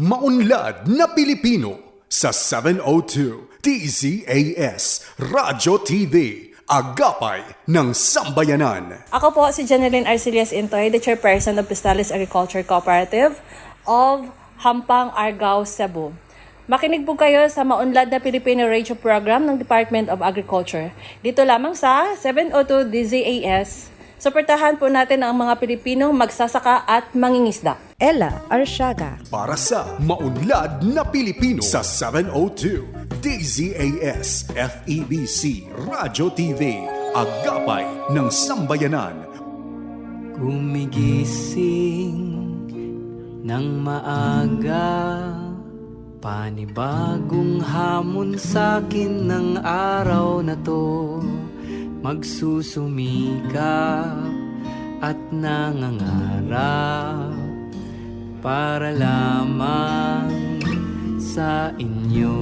Maunlad na Pilipino sa 702 DZAS Radyo TV, Agapay ng Sambayanan. Ako po si Janeline Arcelias Intoy, the Chairperson of Pistales Agriculture Cooperative of Hampang, Argao, Cebu. Makinig po kayo sa Maunlad na Pilipino Radio Program ng Department of Agriculture. Dito lamang sa 702 DZAS. Suportahan po natin ang mga Pilipinong magsasaka at mangingisda. Ella Arsiaga. Para sa Maunlad na Pilipino sa 702 DZAS FEBC Radyo TV, Agapay ng Sambayanan. Gumigising ng maaga, panibagong hamon sa'kin ng araw na to. Magsusumikap at nangangarap para lamang sa inyo.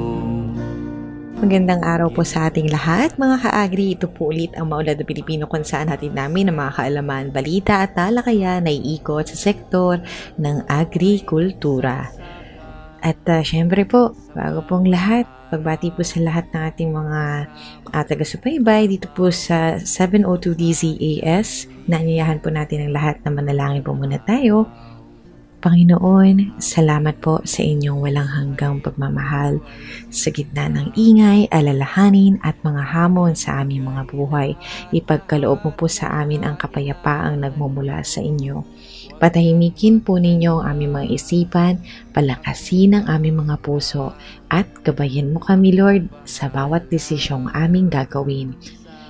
Magandang araw po sa ating lahat, mga ka-agri. Ito po ulit ang Maunlad na Pilipino kung saan natin namin ang mga kaalaman, balita at talakayan na iikot sa sektor ng agrikultura. At syempre po, bago pong lahat, pagbati po sa lahat ng ating mga taga-subaybay dito po sa 702 DZAS. Naanyayahan po natin ang lahat na manalangin po muna tayo. Panginoon, salamat po sa inyong walang hanggang pagmamahal sa gitna ng ingay, alalahanin at mga hamon sa aming mga buhay. Ipagkaloob mo po sa amin ang kapayapaang nagmumula sa inyo. Patahimikin po ninyo ang aming mga isipan, palakasin ang aming mga puso, at gabayan mo kami, Lord, sa bawat desisyong aming gagawin.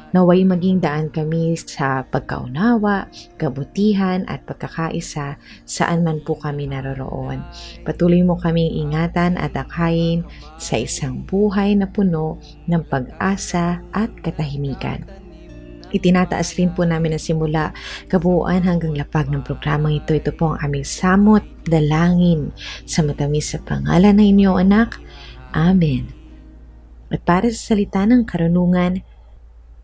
Naway maging daan kami sa pagkaunawa, kabutihan at pagkakaisa saan man po kami naroroon. Patuloy mo kaming ingatan at akayin sa isang buhay na puno ng pag-asa at katahimikan. Itinataas rin po namin na simula kabuuan hanggang lapag ng programang ito. Ito po ang aming samot, dalangin sa matamis sa pangalan ng inyong anak. Amen. At para sa salita ng karunungan,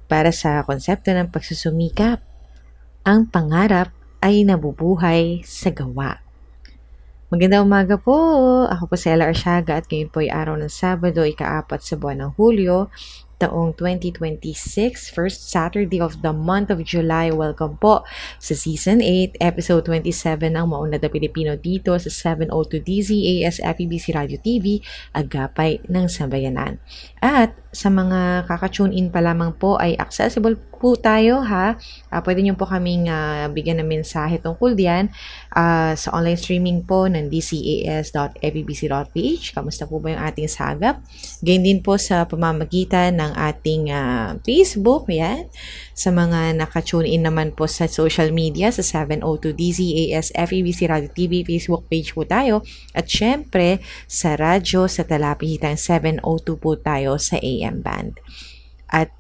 para sa konsepto ng pagsusumikap, ang pangarap ay nabubuhay sa gawa. Magandang umaga po. Ako po si Ella Arsiaga at ngayon po ay araw ng Sabado, ika-4 sa buwan ng Hulyo, taong 2026, first Saturday of the month of July. Welcome po sa Season 8, Episode 27 ng Maunlad na Pilipino dito sa 702 DZAS FEBC Radio TV, Agapay ng Sambayanan. At sa mga kaka-tune in pa lamang po ay accessible po tayo ha. Pwede nyo po kaming bigyan ng mensahe tungkol diyan sa online streaming po ng dcas.febc.ph. Kamusta po ba yung ating sagap? Ganyan din po sa pamamagitan ng ating Facebook, yan. Sa mga naka-tune in naman po sa social media sa 702 DZAS FEBC Radio TV Facebook page po tayo. At syempre sa radyo sa talapihitang 702 po tayo sa AM band. At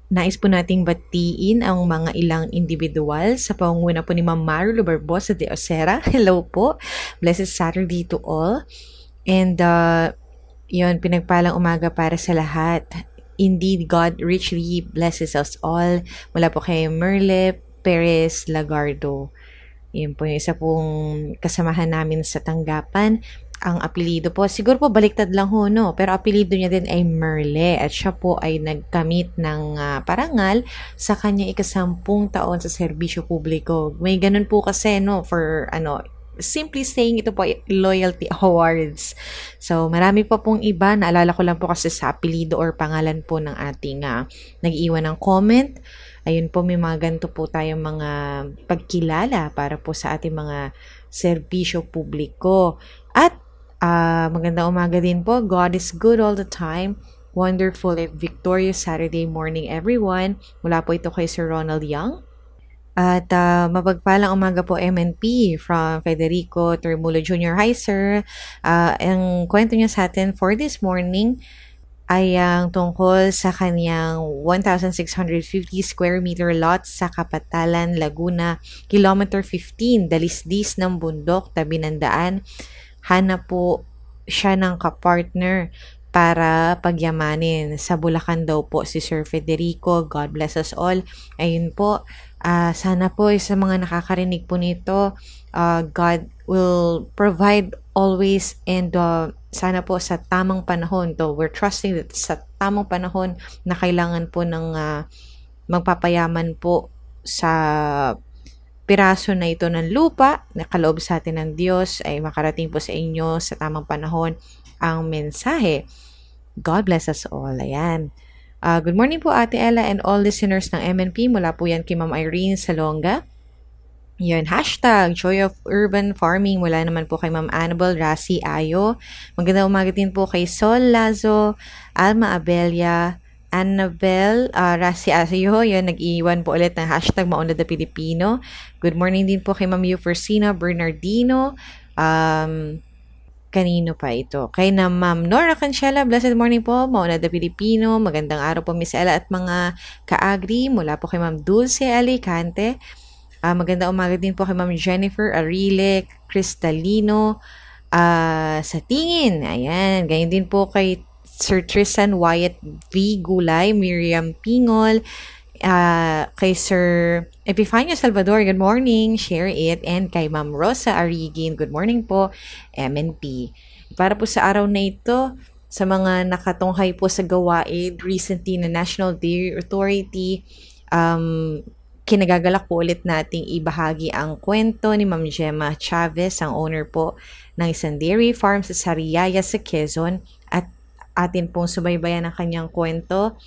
nais po nating batiin ang mga ilang individual sa pangunguna po ni Ma'am Marulo Barbosa de Ocera. Hello po. Blessed Saturday to all. And yun, pinagpalang umaga para sa lahat. Indeed, God richly blesses us all. Mula po kay Merle Perez Lagardo. Yun po yung isa pong kasamahan namin sa tanggapan. Ang apelido po, siguro po baliktad lang ho, no? Pero apelido niya din ay Merle at siya po ay nagkamit ng parangal sa kanya ika-10 taon sa serbisyo publiko. May ganun po kasi, no? For simply saying, ito po ay loyalty awards. So, marami pa pong iba. Naalala ko lang po kasi sa apelido or pangalan po ng ating nag-iwan ng comment. Ayun po, may mga ganito po tayong mga pagkilala para po sa ating mga serbisyo publiko. At magandang umaga din po. God is good all the time. Wonderful and victorious Saturday morning, everyone. Mula po ito kay Sir Ronald Young. At mapagpalang umaga po MNP from Federico Termulo Jr. Hi, sir. Ang kwento niya sa atin for this morning ay ang tungkol sa kanyang 1,650 square meter lot sa Kapatalan, Laguna, Kilometer 15, dalisdis ng bundok, tabi ng daan. Hanap po siya ng kapartner para pagyamanin. Sa Bulacan daw po si Sir Federico. God bless us all. Ayun po. Sana po sa mga nakakarinig po nito, God will provide always, and sana po sa tamang panahon, though we're trusting that sa tamang panahon na kailangan po ng magpapayaman po sa piraso na ito ng lupa na kaloob sa atin ng Diyos, ay makarating po sa inyo sa tamang panahon ang mensahe. God bless us all. Ayan. Good morning po Ate Ella and all listeners ng MNP. Mula po yan kay Ma'am Irene Salonga. Yun, hashtag Joy of Urban Farming. Mula naman po kay Ma'am Annabel Rasi Ayo. Magandang umaga din po kay Sol Lazo, Alma Abelia, Annabel Rasi Ayo. Yun, nag-iwan po ulit ng hashtag Maunlad na Pilipino. Good morning din po kay Ma'am Eufercina Bernardino. Kanino pa ito? Kay na Ma'am Nora Cancela, blessed morning po, Maunlad na Pilipino. Magandang araw po Miss Ella at mga kaagri. Mula po kay Ma'am Dulce Alicante. Magandang umaga din po kay Ma'am Jennifer Arile Cristalino sa tingin. Ayan. Ganyan din po kay Sir Tristan Wyatt V. Gulay, Miriam Pingol, kay Sir Epifanio Salvador, good morning, share it, and kay Ma'am Rosa Arigin, good morning po, MNP. Para po sa araw na ito, sa mga nakatunghay po sa gawain, recently na National Dairy Authority, kinagagalak po ulit nating ibahagi ang kwento ni Ma'am Gemma Chavez, ang owner po ng isang dairy farm sa Sariaya sa Quezon, at atin pong subaybayan ang kanyang kwento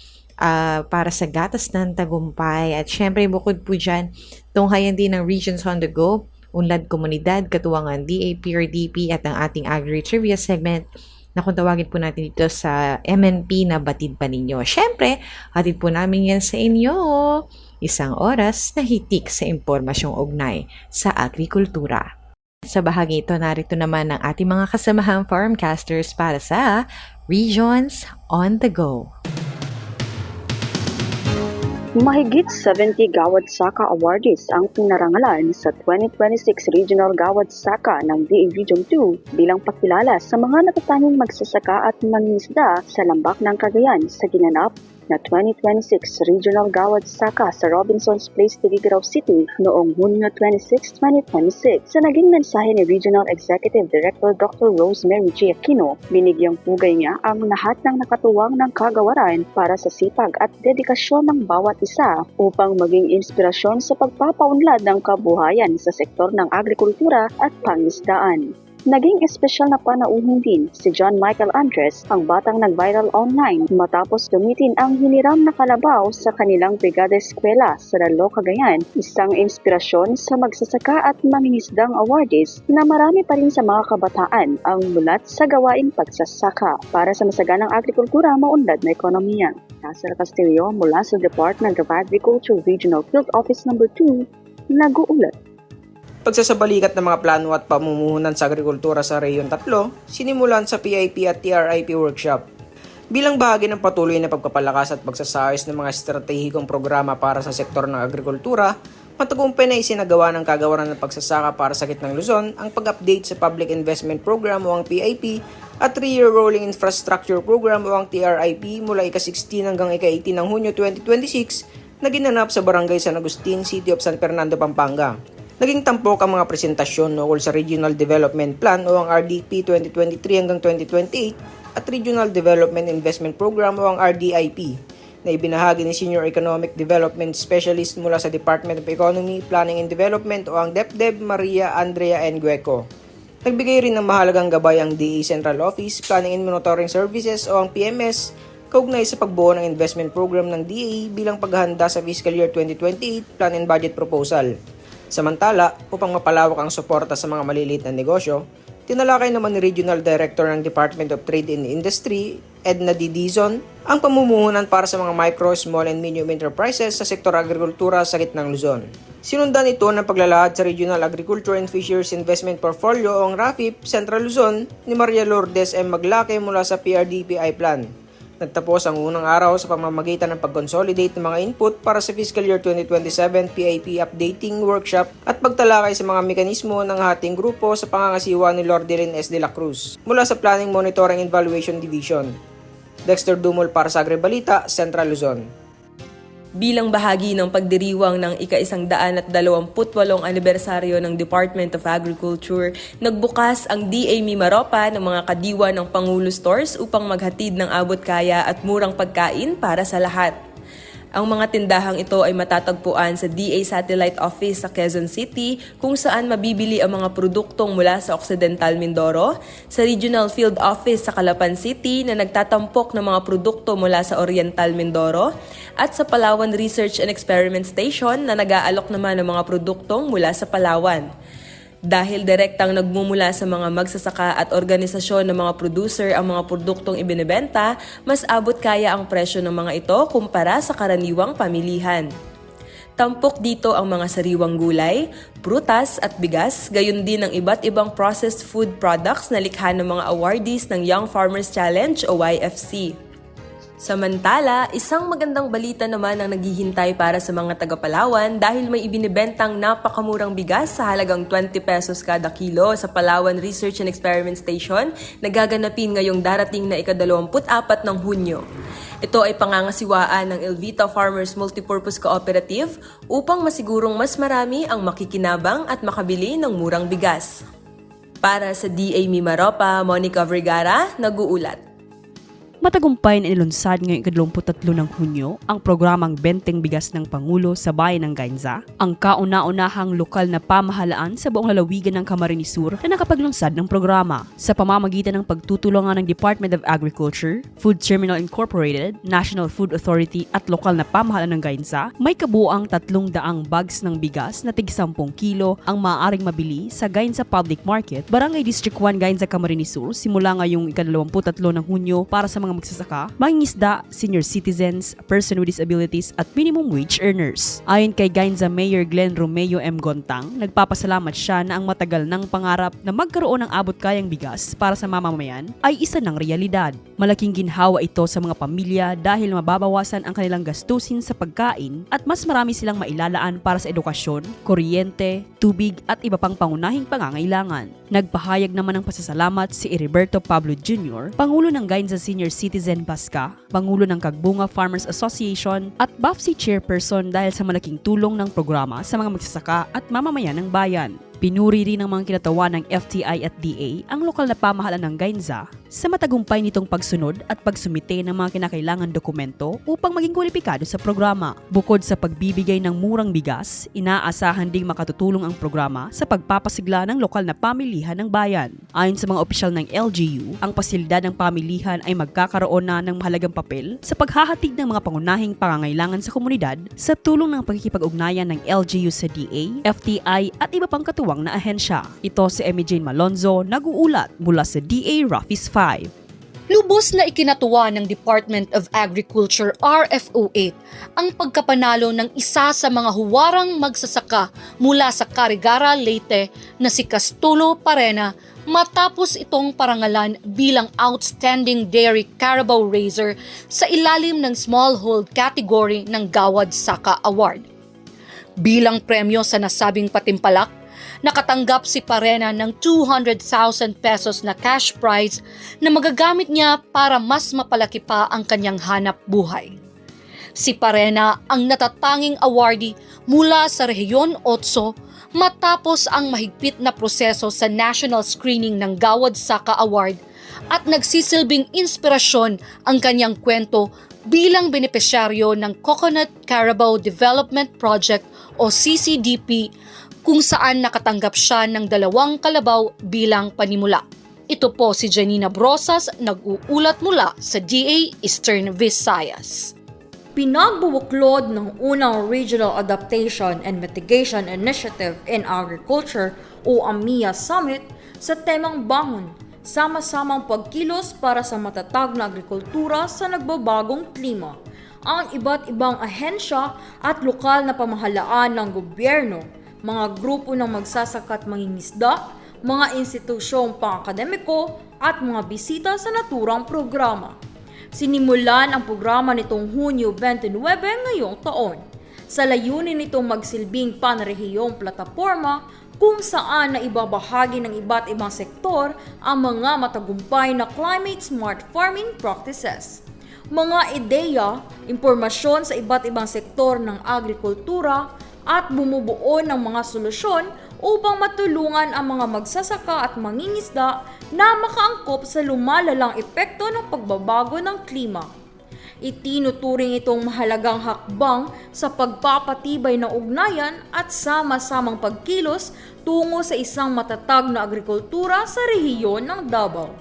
para sa gatas ng tagumpay. At syempre bukod po dyan, tunghayan din ng Regions on the Go, Unlad Komunidad, Katuwangan DA, PRDP at ang ating Agri-Trivia segment na kung tawagin po natin dito sa MNP na Batid Pa Ninyo. Syempre, hatid po namin yan sa inyo. Isang oras na hitik sa impormasyong ugnay sa agrikultura. Sa bahagi ito, narito naman ang ating mga kasamahang farmcasters para sa Regions on the Go. Mahigit 70 Gawad Saka awardees ang pinarangalan sa 2026 Regional Gawad Saka ng DA Region 2 bilang pakilala sa mga natatanging magsasaka at mangingisda sa lambak ng Cagayan sa ginanap na 2026 Regional Gawad Saka sa Robinson's Place, Tuguegarao City noong Hunyo 26, 2026. Sa naging mensahe ni Regional Executive Director Dr. Rosemary G. Aquino, binigyang pugay niya ang lahat ng nakatuwang ng kagawaran para sa sipag at dedikasyon ng bawat isa upang maging inspirasyon sa pagpapaunlad ng kabuhayan sa sektor ng agrikultura at pangisdaan. Naging espesyal na panauhin din si John Michael Andres, ang batang nag-viral online matapos gamitin ang hiniram na kalabaw sa kanilang brigada eskwela sa Ralo, Cagayan, isang inspirasyon sa magsasaka at mangingisdang awardees na marami pa rin sa mga kabataan ang mulat sa gawaing pagsasaka para sa masaganang agrikultura, maunlad na ekonomiya. Nasser Castillo mula sa Department of Agriculture Regional Field Office No. 2, nag-uulat. Pagsasabalikat ng mga plano at pamumuhunan sa agrikultura sa Rehiyon 3, sinimulan sa PIP at TRIP workshop. Bilang bahagi ng patuloy na pagpapalakas at pagsasayos ng mga estratehikong programa para sa sektor ng agrikultura, matagumpay na isinagawa ng Kagawaran ng Pagsasaka para sa Gitnang Luzon ang pag-update sa Public Investment Program o ang PIP at 3-year Rolling Infrastructure Program o ang TRIP mula ika-16 hanggang ika-18 ng Hunyo 2026 na ginanap sa Barangay San Agustin, City of San Fernando, Pampanga. Naging tampok ang mga presentasyon ukol sa Regional Development Plan o ang RDP 2023 hanggang 2028 at Regional Development Investment Program o ang RDIP na ibinahagi ni Senior Economic Development Specialist mula sa Department of Economy, Planning and Development o ang DepDev Maria Andrea N. Gueco. Nagbigay rin ng mahalagang gabay ang DA Central Office, Planning and Monitoring Services o ang PMS kaugnay sa pagbuo ng investment program ng DA bilang paghahanda sa Fiscal Year 2028 Plan and Budget Proposal. Samantala, upang mapalawak ang suporta sa mga maliliit na negosyo, tinalakay naman ni Regional Director ng Department of Trade and Industry, Edna D. Dizon, ang pamumuhunan para sa mga micro, small and medium enterprises sa sektor agrikultura sa Gitnang Luzon. Sinundan ito ng paglalahad sa Regional Agriculture and Fisheries Investment Portfolio o ang RAFIP Central Luzon ni Maria Lourdes M. Maglake mula sa PRDPI Plan. Nagtapos ang unang araw sa pamamagitan ng pag-consolidate ng mga input para sa Fiscal Year 2027 PIP Updating Workshop at pagtalakay sa mga mekanismo ng hating grupo sa pangangasiwa ni Lordelin S. de la Cruz mula sa Planning Monitoring and Evaluation Division. Dexter Dumol para sa Agribalita, Central Luzon. Bilang bahagi ng pagdiriwang ng ika-128 anibersaryo ng Department of Agriculture, nagbukas ang DA Mimaropa ng mga kadiwa ng Pangulo Stores upang maghatid ng abot-kaya at murang pagkain para sa lahat. Ang mga tindahang ito ay matatagpuan sa DA Satellite Office sa Quezon City kung saan mabibili ang mga produktong mula sa Occidental Mindoro, sa Regional Field Office sa Calapan City na nagtatampok ng mga produkto mula sa Oriental Mindoro, at sa Palawan Research and Experiment Station na nag-aalok naman ng mga produktong mula sa Palawan. Dahil direktang nagmumula sa mga magsasaka at organisasyon ng mga producer ang mga produktong ibinebenta, mas abot kaya ang presyo ng mga ito kumpara sa karaniwang pamilihan. Tampok dito ang mga sariwang gulay, prutas at bigas, gayon din ang iba't ibang processed food products na likha ng mga awardees ng Young Farmers Challenge o YFC. Samantala, isang magandang balita naman ang naghihintay para sa mga taga-Palawan dahil may ibinibentang napakamurang bigas sa halagang 20 pesos kada kilo sa Palawan Research and Experiment Station na gaganapin ngayong darating na ika-24 ng Hunyo. Ito ay pangangasiwaan ng Elvita Farmers Multipurpose Cooperative upang masigurong mas marami ang makikinabang at makabili ng murang bigas. Para sa DA Mimaropa, Monica Vergara, nag-uulat. Matagumpay na ilunsad ngayong ika-23 ng Hunyo ang programang Benteng Bigas ng Pangulo sa Bayan ng Gainza, ang kauna-unahang lokal na pamahalaan sa buong lalawigan ng Camarines Sur na nakapaglunsad ng programa sa pamamagitan ng pagtutulungan ng Department of Agriculture, Food Terminal Incorporated, National Food Authority at lokal na pamahalaan ng Gainza. May kabuang 300 bags ng bigas na tig 10 kilo ang maaaring mabili sa Gainza Public Market, Barangay District 1, Gainza, Camarines Sur simula ngayong ika-23 ng Hunyo para sa mga magsasaka, mangingisda, senior citizens, person with disabilities at minimum wage earners. Ayon kay Gainza Mayor Glenn Romeo M. Gontang, nagpapasalamat siya na ang matagal ng pangarap na magkaroon ng abot-kayang bigas para sa mamamayan ay isa ng realidad. Malaking ginhawa ito sa mga pamilya dahil mababawasan ang kanilang gastusin sa pagkain at mas marami silang mailalaan para sa edukasyon, kuryente, tubig at iba pang pangunahing pangangailangan. Nagpahayag naman ng pasasalamat si Heriberto Pablo Jr., Pangulo ng Gainza Senior Citizen Baska, Pangulo ng Kagbunga Farmers Association at BAFC Chairperson dahil sa malaking tulong ng programa sa mga magsasaka at mamamayan ng bayan. Pinuri rin ng mga kinatawan ng FTI at DA ang lokal na pamahalaan ng Gainza sa matagumpay nitong pagsunod at pagsumite ng mga kinakailangan dokumento upang maging kwalipikado sa programa. Bukod sa pagbibigay ng murang bigas, inaasahan ding makatutulong ang programa sa pagpapasigla ng lokal na pamilihan ng bayan. Ayon sa mga opisyal ng LGU, ang pasilidad ng pamilihan ay magkakaroon na ng mahalagang papel sa paghahatid ng mga pangunahing pangangailangan sa komunidad sa tulong ng pagkikipag-ugnayan ng LGU sa DA, FTI at iba pang katuwang na ahensya. Ito si Emmy Jane Malonzo, nag-uulat mula sa DA Rafis 5. Lubos na ikinatuwa ng Department of Agriculture RFO8 ang pagkapanalo ng isa sa mga huwarang magsasaka mula sa Carigara, Leyte na si Castulo Parena matapos itong parangalan bilang Outstanding Dairy Carabao Raiser sa ilalim ng Smallhold category ng Gawad Saka Award. Bilang premyo sa nasabing patimpalak, nakatanggap si Parena ng 200,000 pesos na cash prize na magagamit niya para mas mapalaki pa ang kanyang hanap buhay. Si Parena ang natatanging awardee mula sa Rehiyon 8 matapos ang mahigpit na proseso sa national screening ng Gawad Saka Award at nagsisilbing inspirasyon ang kanyang kwento bilang benepisyaryo ng Coconut Carabao Development Project o CCDP kung saan nakatanggap siya ng 2 kalabaw bilang panimula. Ito po si Janina Brosas, nag-uulat mula sa DA Eastern Visayas. Pinagbubuklod ng unang Regional Adaptation and Mitigation Initiative in Agriculture o AMIA Summit sa temang bangon, sama-samang pagkilos para sa matatag na agrikultura sa nagbabagong klima. Ang iba't ibang ahensya at lokal na pamahalaan ng gobyerno, mga grupo ng magsasaka at mangingisda, mga institusyong pang-akademiko at mga bisita sa naturang programa. Sinimulan ang programa nitong Hunyo 29 ngayong taon. Sa layunin nitong magsilbing panrehiyong plataporma kung saan na ibabahagi ng iba't ibang sektor ang mga matagumpay na climate-smart farming practices. mga ideya, impormasyon sa iba't ibang sektor ng agrikultura at bumubuo ng mga solusyon upang matulungan ang mga magsasaka at mangingisda na makaangkop sa lumalalang epekto ng pagbabago ng klima. Itinuturing itong mahalagang hakbang sa pagpapatibay ng ugnayan at sama-samang pagkilos tungo sa isang matatag na agrikultura sa rehiyon ng Davao.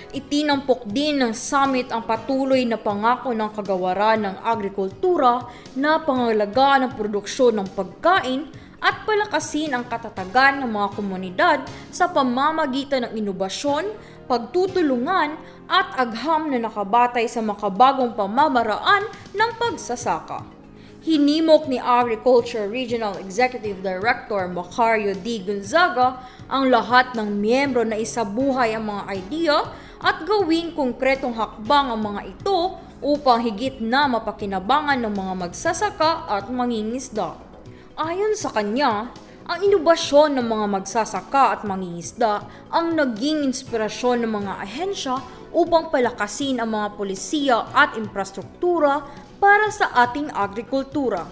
Itinampok din ng summit ang patuloy na pangako ng kagawaran ng agrikultura na pangalagaan ng produksyon ng pagkain at palakasin ang katatagan ng mga komunidad sa pamamagitan ng inobasyon, pagtutulungan at agham na nakabatay sa makabagong pamamaraan ng pagsasaka. Hinimok ni Agriculture Regional Executive Director Macario D. Gonzaga ang lahat ng miyembro na isabuhay ang mga idea at gawing konkretong hakbang ang mga ito upang higit na mapakinabangan ng mga magsasaka at mangingisda. Ayon sa kanya, ang inobasyon ng mga magsasaka at mangingisda ang naging inspirasyon ng mga ahensya upang palakasin ang mga polisiya at infrastruktura para sa ating agrikultura.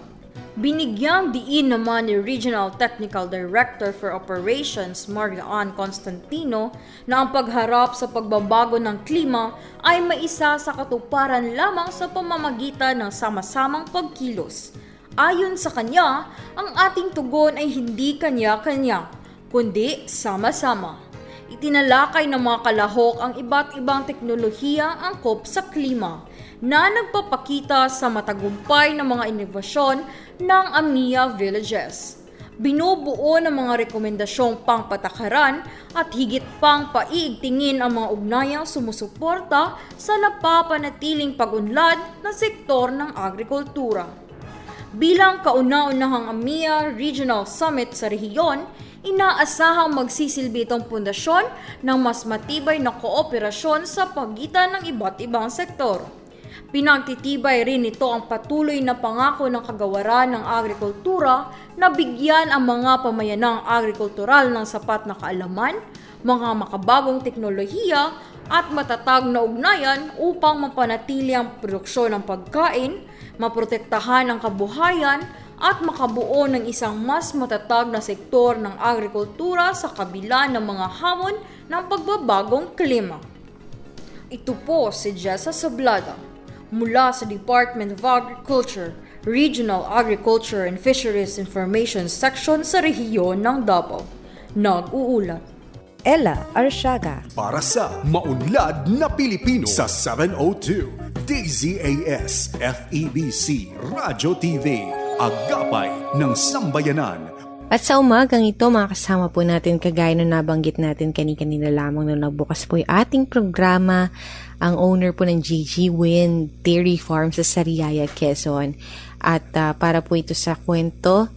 Binigyang diin naman ni Regional Technical Director for Operations Marian Constantino na ang pagharap sa pagbabago ng klima ay maisa sa katuparan lamang sa pamamagitan ng sama-samang pagkilos. Ayon sa kanya, ang ating tugon ay hindi kanya-kanya, kundi sama-sama. Itinalakay ng mga kalahok ang iba't ibang teknolohiya angkop sa klima na nagpapakita sa matagumpay ng mga inovasyon ng AMIA Villages. Binubuo ng mga rekomendasyong pangpatakaran at higit pang paiigtingin ang mga ugnayang sumusuporta sa napapanatiling pag-unlad ng sektor ng agrikultura. Bilang kauna-unahang AMIA Regional Summit sa rehiyon, inaasahang magsisilbi itong pundasyon ng mas matibay na kooperasyon sa pagitan ng iba't ibang sektor. Pinagtitibay rin ito ang patuloy na pangako ng kagawaran ng agrikultura na bigyan ang mga pamayanang agrikultural ng sapat na kaalaman, mga makabagong teknolohiya at matatag na ugnayan upang mapanatili ang produksyon ng pagkain, maprotektahan ang kabuhayan at makabuo ng isang mas matatag na sektor ng agrikultura sa kabila ng mga hamon ng pagbabagong klima. Ito po si Jessa Sablada mula sa Department of Agriculture, Regional Agriculture and Fisheries Information Section sa rehiyon ng Davao. Nag-uulat Ella Arshaga. Para sa Maunlad na Pilipino sa 702 DZAS FEBC Radio TV, Agapay ng Sambayanan. At sa umagang ito, makakasama po natin kagaya na nabanggit natin kanina lamang nung nagbukas po yung ating programa, ang owner po ng GG Win Dairy Farm sa Sariaya, Quezon. At para po ito sa kwento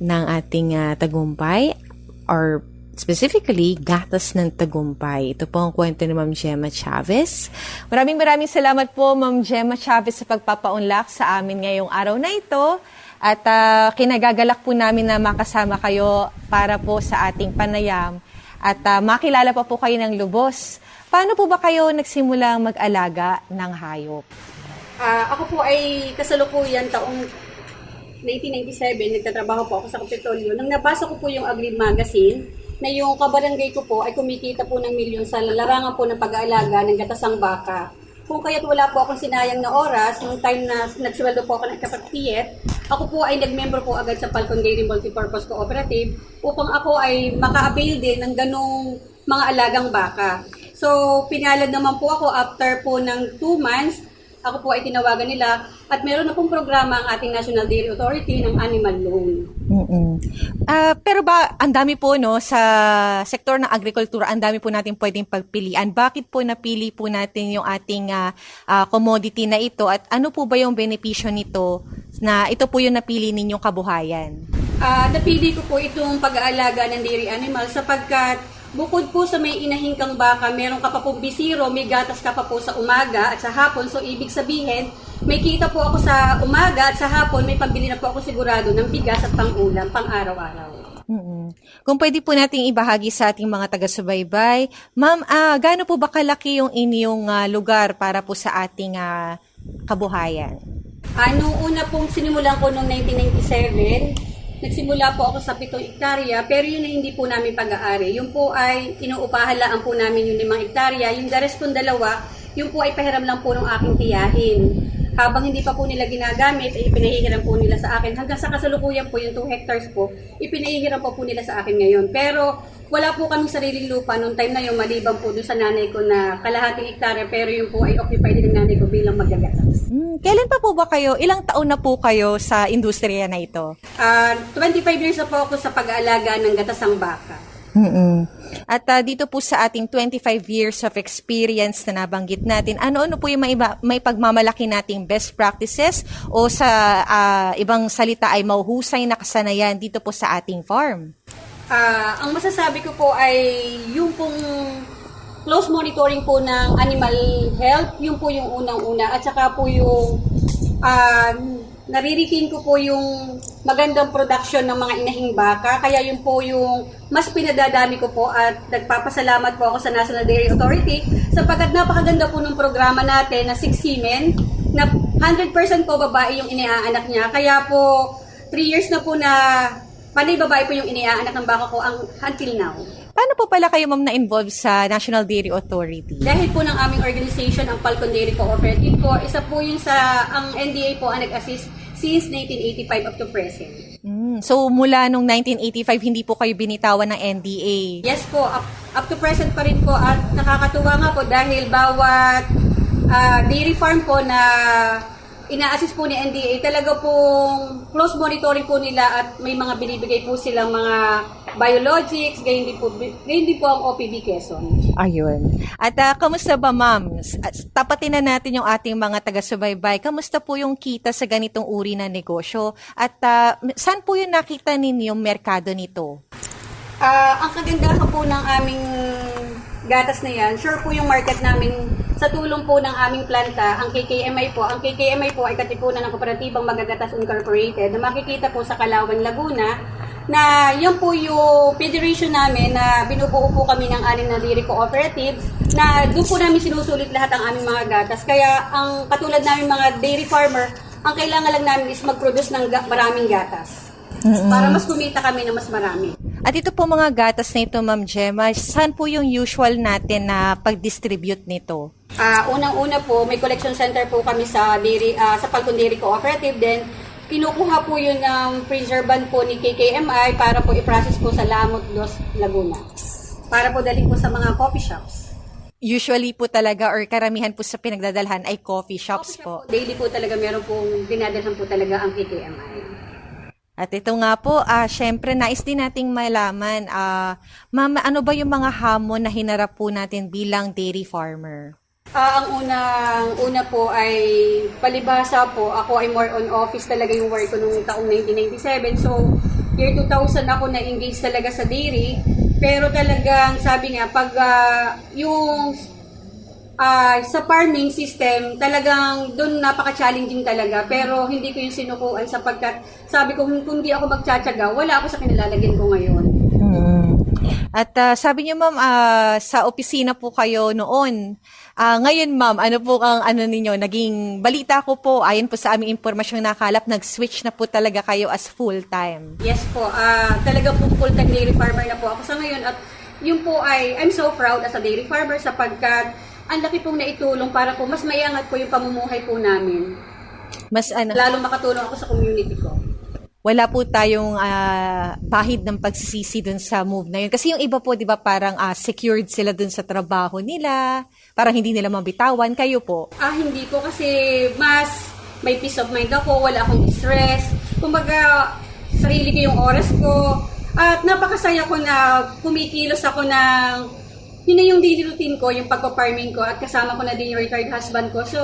ng ating tagumpay, or specifically, Gatas ng Tagumpay. Ito po ang kwento ni Ma'am Gemma Chavez. Maraming salamat po, Ma'am Gemma Chavez, sa pagpapaunlak sa amin ngayong araw na ito. At kinagagalak po namin na makasama kayo para po sa ating panayam. At makilala pa po kayo ng lubos. Paano po ba kayo nagsimulang mag-alaga ng hayop? Ako po ay kasalukuyan taong 1997, nagtatrabaho po ako sa Kapitolyo. Nang nabasa ko po yung Agri Magazine, na yung kabarangay ko po ay kumikita po ng milyon sa larangan po ng pag-aalaga ng gatasang baka. Kung kaya't wala po akong sinayang na oras, nung time na nagsuweldo po ako ng kapatiyet, ako po ay nag-member po agad sa Falcon Dairy Multipurpose Cooperative upang ako ay maka-avail din ng ganong mga alagang baka. So, pinalad naman po ako after po ng 2 months, ako po ay tinawagan nila at meron na pong programa ang ating National Dairy Authority ng Animal Loan. Pero ba, ang dami po no, sa sektor ng agrikultura, ang dami po natin pwedeng pagpilian. Bakit po napili po natin yung ating commodity na ito at ano po ba yung benepisyo nito na ito po yung napili ninyong kabuhayan? Napili ko po itong pag-aalaga ng dairy animal sapagkat bukod po sa may inahingkang baka, meron ka pa pong bisiro, may gatas ka pa po sa umaga at sa hapon. So, ibig sabihin, may kita po ako sa umaga at sa hapon, may pambili na po ako sigurado ng bigas at pang-ulam, pang-araw-araw. Kung pwede po nating ibahagi sa ating mga taga-subaybay, ma'am, gaano po ba kalaki yung inyong lugar para po sa ating kabuhayan? Nung una pong sinimulan ko noong 1997, nagsimula po ako sa 7 hektarya, pero yun ay hindi po namin pag-aari. Yun po ay inuupahalaan po namin yung 5 hektarya. Yung the rest pong 2, yun po ay pahiram lang po ng aking tiyahin. Habang hindi pa po nila ginagamit, ay ipinahihiram po nila sa akin. Hanggang sa kasalukuyan po, yung 2 hectares po, ipinahihiram po nila sa akin ngayon. Pero wala po kaming sariling lupa noong time na yun, maliban po doon sa nanay ko na kalahating hektarya, pero yun po ay occupied din ng nanay ko bilang magagatas. Kailan pa po ba kayo, ilang taon na po kayo sa industriya na ito? 25 years na po ako sa pag-aalaga ng gatasang baka. At dito po sa ating 25 years of experience na nabanggit natin, ano-ano po yung may pagmamalaki nating best practices o sa ibang salita ay mauhusay na kasanayan dito po sa ating farm? Ang masasabi ko po ay yung pong close monitoring po ng animal health, yung po yung unang-una. At saka po yung naririkin ko po yung magandang production ng mga inahing baka. Kaya yun po yung mas pinadadami ko po at nagpapasalamat po ako sa National Dairy Authority sapagkat napakaganda po ng programa natin na 6 Semen na 100% po babae yung iniaanak niya. Kaya po 3 years na po na panay babae po yung iniaanak ng baka ko until now. Paano po pala kayo, ma'am, na-involve sa National Dairy Authority? Dahil po ng aming organization, ang Falcon Dairy Cooperative po, isa po yun sa, ang NDA po ang nag-assist since 1985 up to present. So, mula nung 1985, hindi po kayo binitawan ng NDA? Yes po, up to present pa rin po at nakakatuwa nga po dahil bawat dairy farm po na ina-assist po ni NDA, talaga pong close monitoring po nila at may mga binibigay po silang mga biologics, gayon din po ang OPB Quezon. Ayun. At kamusta ba, ma'am? Tapatin na natin yung ating mga taga-subaybay. Kamusta po yung kita sa ganitong uri na negosyo? At saan po yung nakita ninyong merkado nito? Ang kagandahan po ng aming gatas na yan, sure po yung market namin sa tulong po ng aming planta, ang KKMI po. Ang KKMI po ay katipunan ng Kooperatibang Magagatas Incorporated na makikita po sa Calauan, Laguna, na yun po yung federation namin na binubuo po kami ng 6 na dairy cooperatives na doon po namin sinusulit lahat ang aming mga gatas. Kaya ang katulad namin mga dairy farmer, ang kailangan lang namin is mag-produce ng maraming gatas. Para mas kumita kami na mas marami. At ito po mga gatas na ito, Ma'am Gemma, saan po yung usual natin na pag-distribute nito? Unang-una po, may collection center po kami sa Falcon Dairy Cooperative. Then, kinukuha po yun ng freezer van po ni KKMI para po i-process po sa Lamot, Los, Laguna. Para po dalhin po sa mga coffee shops. Usually po talaga or karamihan po sa pinagdadalhan ay coffee shops po. Daily po talaga meron pong dinadalhan po talaga ang KKMI. At ito nga po, syempre nais din nating malaman, ma'am, ano ba yung mga hamon na hinarap po natin bilang dairy farmer? Ang una po ay palibhasa po, ako ay more on office talaga yung work ko nung taong 1997. So, year 2000 ako na-engage talaga sa dairy. Pero talagang sabi nga, pag yung sa farming system, talagang doon napaka-challenging talaga. Pero hindi ko yung sinukuan sapagkat sabi ko, kung hindi ako magtsatsaga, wala ako sa kinalalagyan ko ngayon. At sabi niyo, ma'am, sa opisina po kayo noon. Ngayon, ma'am, ano po ang ninyo? Naging balita ko po, ayon po sa aming impormasyong nakalap, nag-switch na po talaga kayo as full-time. Yes po, talaga po full-time dairy farmer na po ako sa ngayon. At yun po ay, I'm so proud as a dairy farmer sapagkat ang laki pong naitulong para po mas maiangat po yung pamumuhay po namin. Lalong makatulong ako sa community ko. Wala po tayong bahid ng pagsisisi dun sa move na yun. Kasi yung iba po, di ba, parang secured sila dun sa trabaho nila, parang hindi nila mabitawan. Kayo po? Hindi po kasi mas may peace of mind ako, wala akong stress. Kumbaga, sarili ko yung oras ko. At napakasaya ko na kumikilos ako ng yun na yung daily routine ko, yung pagpa-farming ko at kasama ko na din yung retired husband ko. So,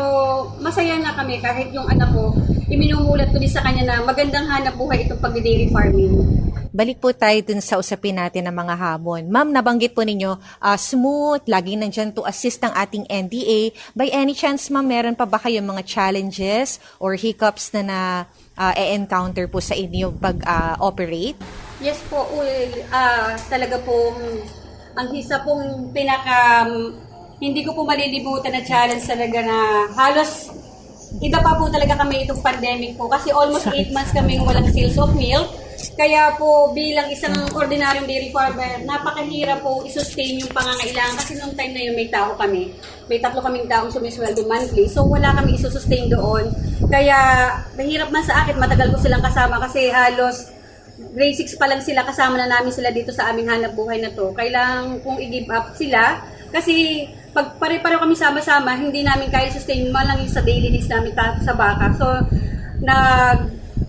masaya na kami kahit yung anak ko, iminumulat ko din sa kanya na magandang hanap buhay itong pag-dairy farming. Balik po tayo dun sa usapin natin ng mga hamon. Ma'am, nabanggit po ninyo, smooth, laging nandyan to assist ang ating NDA. By any chance, ma'am, meron pa ba kayong mga challenges or hiccups na e-encounter po sa inyo pag-operate? Yes po, talaga pong ang isa pong hindi ko po malilimutan na challenge talaga na halos iba pa po talaga kami itong pandemic po kasi almost 8 months kaming walang sales of milk. Kaya po bilang isang ordinaryong dairy farmer, napakahirap po i-sustain yung pangangailangan kasi noong time na yun may tao kami. May 3 kaming taong sumisweldo monthly. So wala kami i-sustain doon. Kaya mahirap man sa akin, matagal ko silang kasama kasi halos grade 6 pa lang sila, kasama na namin sila dito sa aming hanap buhay na to. Kailangan kong i-give up sila kasi pag pare-pareho kami sama-sama, hindi namin kaya sustain man lang yung sa daily needs namin sa baka. So,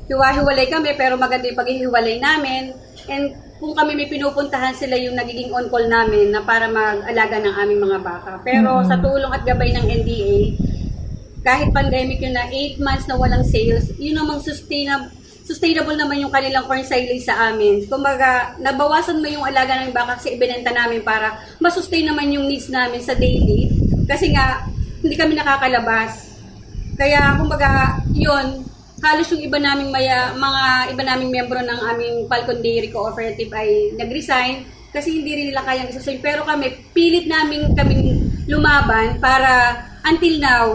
hiwa-hiwalay kami pero maganda yung paghihiwalay namin. And kung kami may pinupuntahan, sila yung nagiging on-call namin na para mag-alaga ng aming mga baka. Pero sa tulong at gabay ng NDA, kahit pandemic yun na 8 months na walang sales, yun namang sustainable naman yung kanilang corn silage sa amin. Kumbaga, nabawasan mo yung alaga ng baka kasi ibinenta namin para masustain naman yung needs namin sa daily. Kasi nga, hindi kami nakakalabas. Kaya, kumbaga, yun, halos yung iba naming iba naming miyembro ng aming Falcon Dairy Cooperative ay nag-resign kasi hindi rin nila kayang i-sustain. Pero kami, pilit kaming lumaban para until now,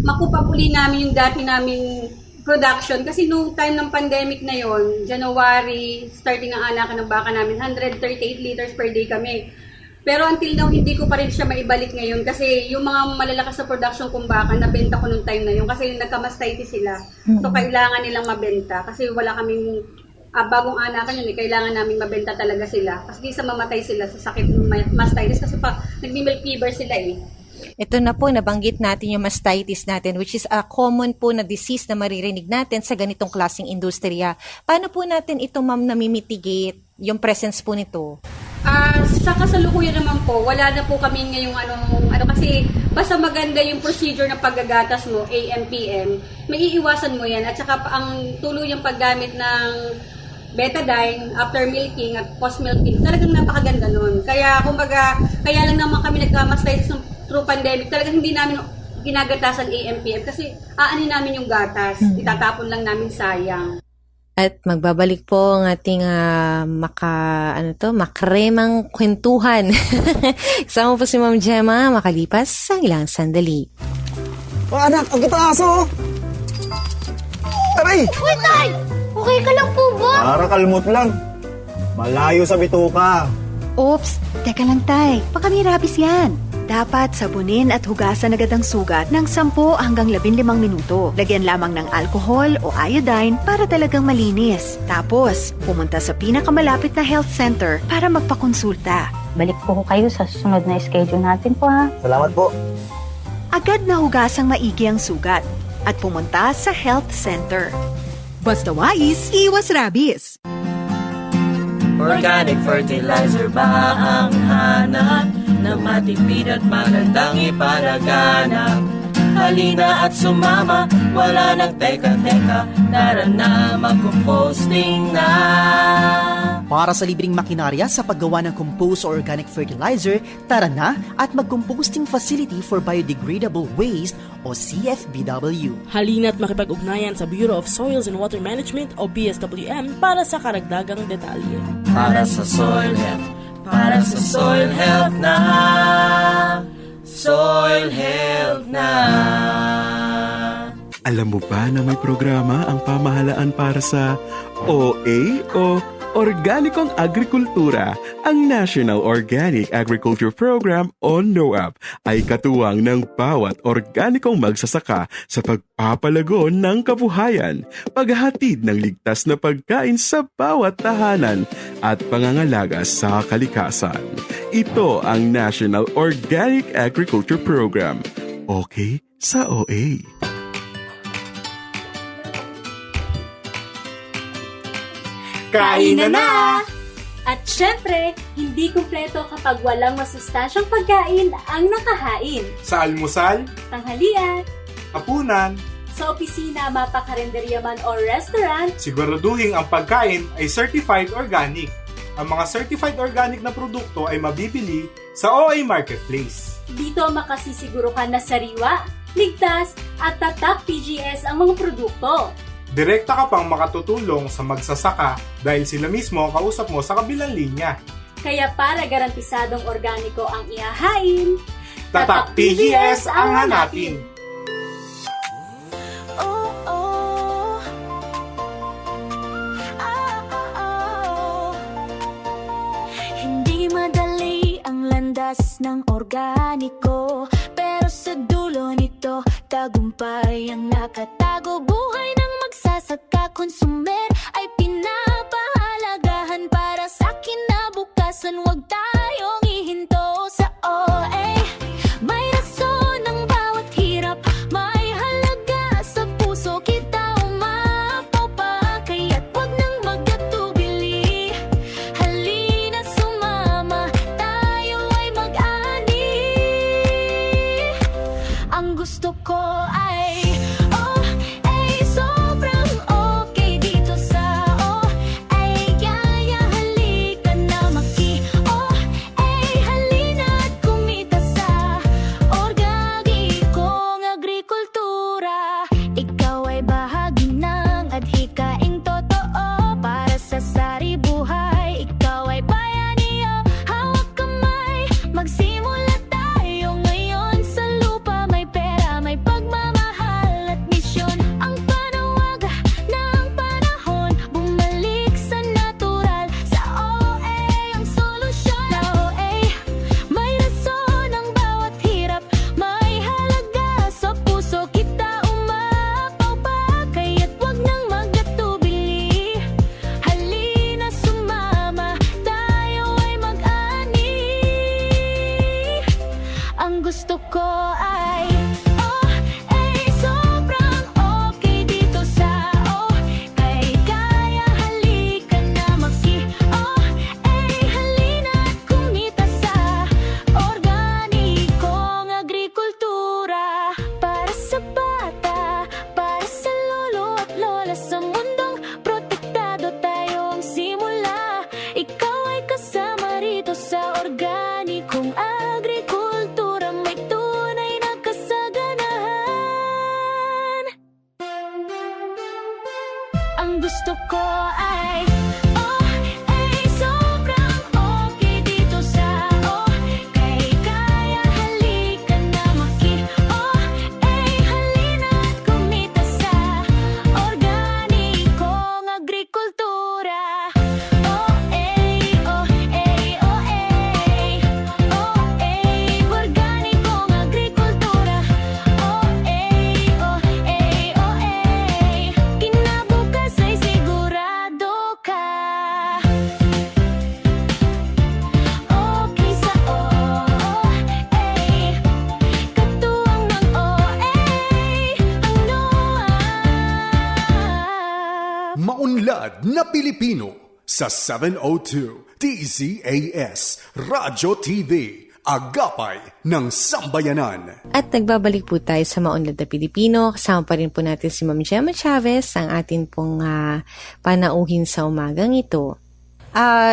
makupa uli namin yung dati naming production kasi nung time ng pandemic na yon, January, starting ang anakan ng baka namin, 138 liters per day kami. Pero until now, hindi ko pa rin siya maibalik ngayon kasi yung mga malalakas na production kong baka, nabenta ko nung time na yun kasi nagka-mastitis sila. So, kailangan nilang mabenta kasi wala kaming bagong anakan yun, kailangan namin mabenta talaga sila. Kasi di sa mamatay sila sa sakit ng mastitis kasi pa nagmi-milk fever sila eh. Ito na po, nabanggit natin yung mastitis natin, which is a common po na disease na maririnig natin sa ganitong klaseng industriya. Paano po natin ito, ma'am, namimitigate yung presence po nito? Sa kasalukuyan naman po, wala na po kami ngayong kasi basta maganda yung procedure ng paggagatas mo, AM/PM, may iiwasan mo yan. At saka ang tuluyang paggamit ng betadine after milking at post-milking, talagang napakaganda nun. Kaya kumbaga, kaya lang naman kami nagka-mastitis ng through pandemic, talagang hindi namin ginagatasan AM/PM kasi aanin namin yung gatas. Itatapon lang namin, sayang. At magbabalik po ang ating makremang kwentuhan. Kasama po si Ma'am Gemma makalipas sa ilang sandali. Anak, ang kita aso! Aray! Uy, Tay! Okay ka lang po ba? Para kalmot lang. Malayo sa bituka. Oops, teka lang, Tay. Baka may rabies yan. Dapat sabunin at hugasan agad ang sugat ng 10 hanggang 15 minuto. Lagyan lamang ng alcohol o iodine para talagang malinis. Tapos, pumunta sa pinakamalapit na health center para magpakonsulta. Balik po kayo sa susunod na schedule natin po, ha? Salamat po. Agad na hugasang maigi ang sugat at pumunta sa health center. Basta wais, iwas rabies. Organic fertilizer ba ang hanap na matipid at magandang ipalaganap? Halina at sumama, wala nang teka-teka, tara na mag-composting na. Para sa libreng makinarya sa paggawa ng compost or organic fertilizer, tara na at mag-composting facility for biodegradable waste o CFBW. Halina't makipag-ugnayan sa Bureau of Soils and Water Management o BSWM para sa karagdagang detalye. Para sa soil health, para sa soil health na. Soil health na. Alam mo ba na may programa ang pamahalaan para sa OA o Organikong Agrikultura? Ang National Organic Agriculture Program o NOAP ay katuwang ng bawat organikong magsasaka sa pagpapalago ng kabuhayan, paghahatid ng ligtas na pagkain sa bawat tahanan at pangangalaga sa kalikasan. Ito ang National Organic Agriculture Program. Okay sa OA. Kain na! At syempre, hindi kumpleto kapag walang masustansyang pagkain ang nakahain. Sa almusal, tanghalian, hapunan, sa opisina, mapakarenderya man o restaurant, siguraduhin ang pagkain ay certified organic. Ang mga certified organic na produkto ay mabibili sa OA Marketplace. Dito makasisiguro ka na sariwa, ligtas at tatak PGS ang mga produkto. Direkta ka pang makatutulong sa magsasaka dahil sila mismo ang kausap mo sa kabilang linya. Kaya para garantisadong organiko ang ihahain, Tatak PGS ang hanapin! Hindi madali ang landas ng organiko, pero sa dulo nito, tagumpay ang nakatago. Buhay ng magsasaka, konsumer ay pinapahalagahan. Para sa kinabukasan, huwag tayong ihinto sa OA. May rason ang bawat hirap, may halaga sa puso. Kita umapaw pa, kaya't huwag nang magkatubili. Halina sumama, tayo ay mag-ani. Ang gusto ko ay sobrang okay dito sa yaya. Halika na halina at kumita sa organikong agrikultura. Ikaw ay bahagi ng adhikaing totoo. Para sa sari buhay, ikaw ay bayaniyo. Hawak kamay, magsimula tayo ngayon. Sa lupa may pera, may pagmamahal at misyon. Ang panawag ng panahon, bumalik sa natural. Sa OA ang solusyon. Sa OA, may rason ang bawat hirap, may halaga sa puso. Kita umapaw pa, kaya't huwag nang magkatubili. Halina sumama, tayo ay mag-ani. Ang gusto ko ay sobrang okay dito sa kaya. Halika na halina at kumita sa organikong agrikultura. Para sa bata, para sa lolo at lola, sa mundong protektado tayo ang simula. Ikaw ay kasama rito sa organikong agrikultura. May tunay na kasaganahan. Ang gusto ko ay sobrang okay dito sa kaya. Halika na halina at kumita sa organikong agrikultura. Organikong agrikultura. Kinabukas ay sigurado ka. Okay sa katuwang ng ang NOAA. Maunlad na Pilipino sa 702 DZAS Radyo TV, agapay ng sambayanan. At nagbabalik po tayo sa Maunlad na Pilipino. Kasama pa rin po natin si Ma'am Gemma Chavez, ang atin pong panauhin sa umagang ito.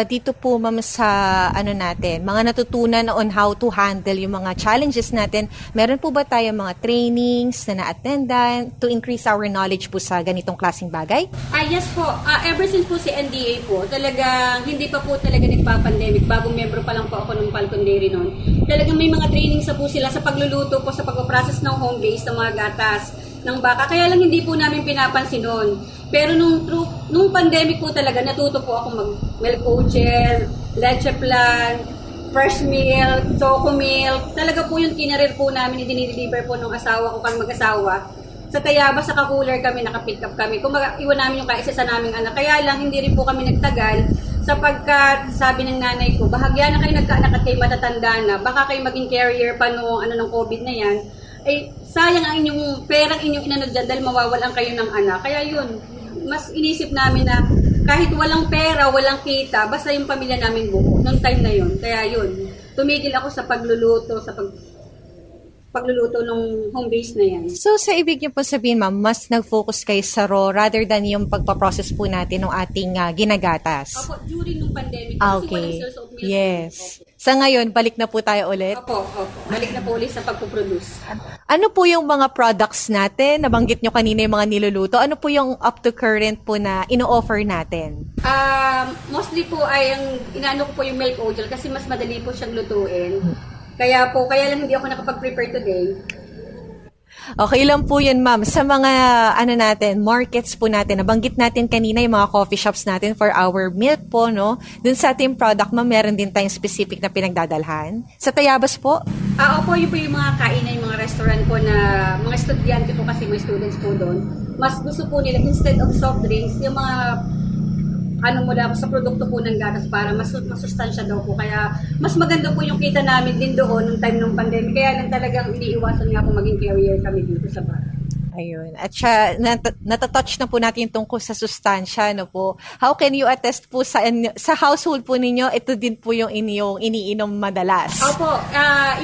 Dito po ma'am sa natin, mga natutunan on how to handle yung mga challenges natin. Meron po ba tayo mga trainings na na-attendan to increase our knowledge po sa ganitong klaseng bagay? Yes po. Ever since po si NDA po, talagang hindi pa po talaga nagpa-pandemic. Bagong membro pa lang po ako ng Falcon Dairy noon. Talagang may mga trainings na po sila sa pagluluto po, sa pag-process ng home base ng mga gatas ng baka. Kaya lang hindi po namin pinapansin noon. Pero nung pandemic po talaga, natuto po ako mag-milk oatgel, leche plan, fresh milk, choco milk. Talaga po yung kinarir po namin, dinideliver po ng asawa ko kang mag-asawa. Sa Tayaba, sa Kakular kami, nakapick up kami. Kung iwan namin yung kaisa sa naming anak. Kaya lang, hindi rin po kami nagtagal sapagkat sabi ng nanay ko, bahagya na kayo nagkaanak at kayo matatanda na. Baka kayo maging carrier pa ng COVID na yan. Sayang ang inyong perang inyong inano dyan dahil mawawalan kayo ng anak. Kaya yun, mas inisip namin na kahit walang pera, walang kita, basta yung pamilya namin buo. Noong time na yun. Kaya yun, tumigil ako sa pagluluto, pagluluto ng home base na yan. So, sa ibig niyo po sabihin, ma'am, mas nag-focus kayo sa raw rather than yung pagpaprocess po natin ng ating ginagatas? Opo, during nung pandemic. Okay. Yes. Sa ngayon, balik na po tayo ulit. Opo. Balik na po ulit sa pagpuproduce. Ano po yung mga products natin? Nabanggit nyo kanina yung mga niluluto. Ano po yung up to current po na ino-offer natin? Mostly po ay ang inaano ko po yung milk oil kasi mas madali po siyang lutuin. Kaya lang hindi ako nakapag-prepare today. Okay lang po yun, ma'am. Sa mga markets po natin, nabanggit natin kanina yung mga coffee shops natin for our milk po, no? Dun sa ating product, ma'am, meron din tayong specific na pinagdadalhan. Sa Tayabas po? Opo, yun po yung mga kainan, yung mga restaurant po na mga estudyante po kasi mga students po doon. Mas gusto po nila, instead of soft drinks, yung mga mula sa produkto po ng gatas para mas masustansya daw po. Kaya mas maganda po yung kita namin din doon nung time ng pandemic. Kaya lang talagang iniiwasan nga po maging carrier kami dito sa bar. Ayun. At siya, natatouch na po natin tungkol sa sustansya, no po. How can you attest po sa household po ninyo, ito din po yung inyong iniinom madalas? Opo,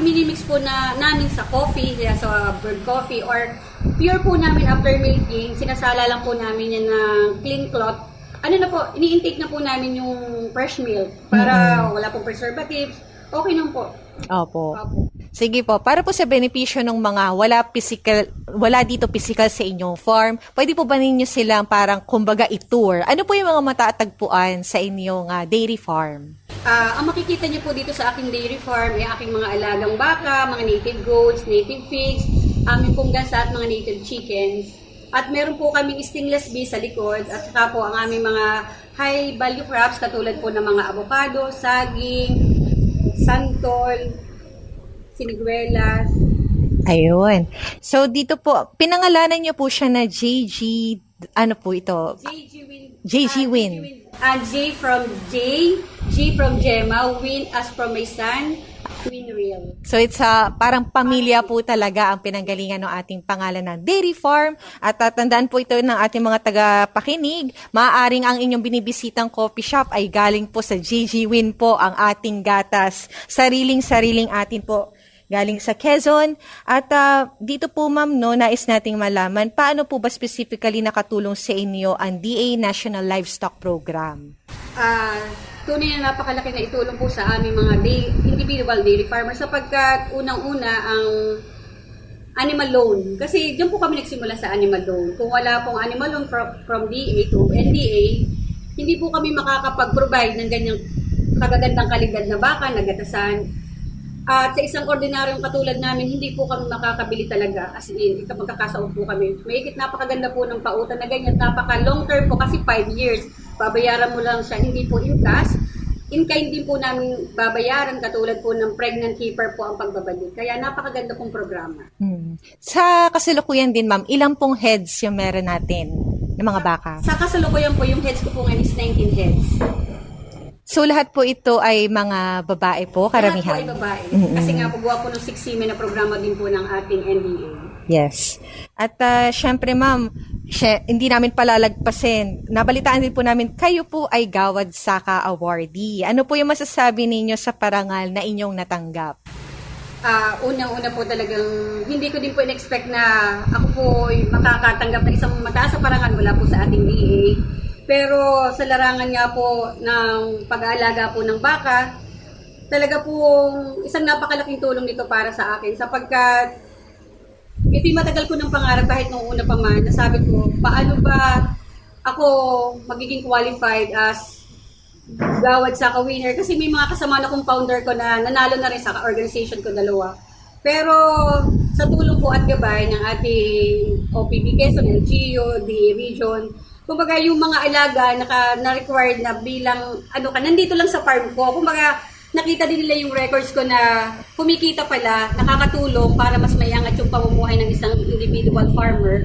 iminimix po namin sa coffee, sa brewed coffee, or pure po namin after milking, sinasala lang po namin yan ng clean cloth. Ini-intake na po namin yung fresh milk para wala pong preservatives. Okay lang po. Opo. Sige po, para po sa benepisyo ng mga wala dito physical sa inyong farm, pwede po ba ninyo silang parang kumbaga i-tour? Ano po yung mga matatagpuan sa inyong dairy farm? Ang makikita niyo po dito sa aking dairy farm ay aking mga alagang baka, mga native goats, native pigs, aming pong gasa at mga native chickens. At meron po kaming stainless beef sa likod at saka po ang aming mga high value crops katulad po ng mga avocado, saging, santol, siniguelas. Ayun. So dito po, pinangalanan niyo po siya na JG, ano po ito? JG Win. J from Gemma, Win as from my son, Win Real. So it's parang pamilya po talaga ang pinanggalingan ng ating pangalan ng dairy farm. At tatandaan po ito ng ating mga tagapakinig, maaaring ang inyong binibisitang coffee shop ay galing po sa JG Win po ang ating gatas. Sariling-sariling atin po. Galing sa Quezon. At dito po ma'am, nais nating malaman, paano po ba specifically nakatulong sa inyo ang DA National Livestock Program? Tunay na napakalaki na itulong po sa aming mga individual dairy farmers sapagkat unang-una ang animal loan. Kasi diyan po kami nagsimula sa animal loan. Kung wala pong animal loan from DA to NDA, hindi po kami makakapag-provide ng ganyang kagagandang kalidad na baka, nagatasan. At sa isang ordinaryong katulad namin, hindi po kami makakabili talaga. As in, magkakasaot po kami. Mahigit napakaganda po ng pautan na ganyan. Napaka-long term po kasi 5 years. Babayaran mo lang siya, hindi po in cash. In kind din po namin babayaran katulad po ng pregnant keeper po ang pagbabalik. Kaya napakaganda pong programa. Sa kasalukuyan din ma'am, ilang pong heads yung meron natin ng mga baka? Sa kasalukuyan po, yung heads ko po ngayon is 19 heads. So lahat po ito ay mga babae po, karamihan? Lahat po ay babae. Kasi nga po gawa po ng 6 Semen na programa din po ng ating NDA. Yes. At syempre ma'am, hindi namin palalagpasin. Nabalitaan din po namin, kayo po ay Gawad Saka Awardee. Ano po yung masasabi ninyo sa parangal na inyong natanggap? Unang-una po talagang hindi ko din po in-expect na ako po ay makakatanggap ng isang mataas sa parangal mula po sa ating DA. Pero sa larangan nga po ng pag-aalaga po ng baka, talaga pong isang napakalaking tulong nito para sa akin sapagkat ito'y matagal ko ng pangarap kahit nung una pa man. Nasabi ko, paano ba ako magiging qualified as Gawad Saka winner? Kasi may mga kasama na kong founder ko na nanalo na rin sa organization ko dalawa. Pero sa tulong po at gabay ng ating OPB Quezon, LGU, DA Region, kumbaga yung mga alaga na-required na bilang nandito lang sa farm ko. Kumbaga nakita din nila yung records ko na kumikita pala, nakakatulong para mas mayangat yung pamumuhay ng isang individual farmer.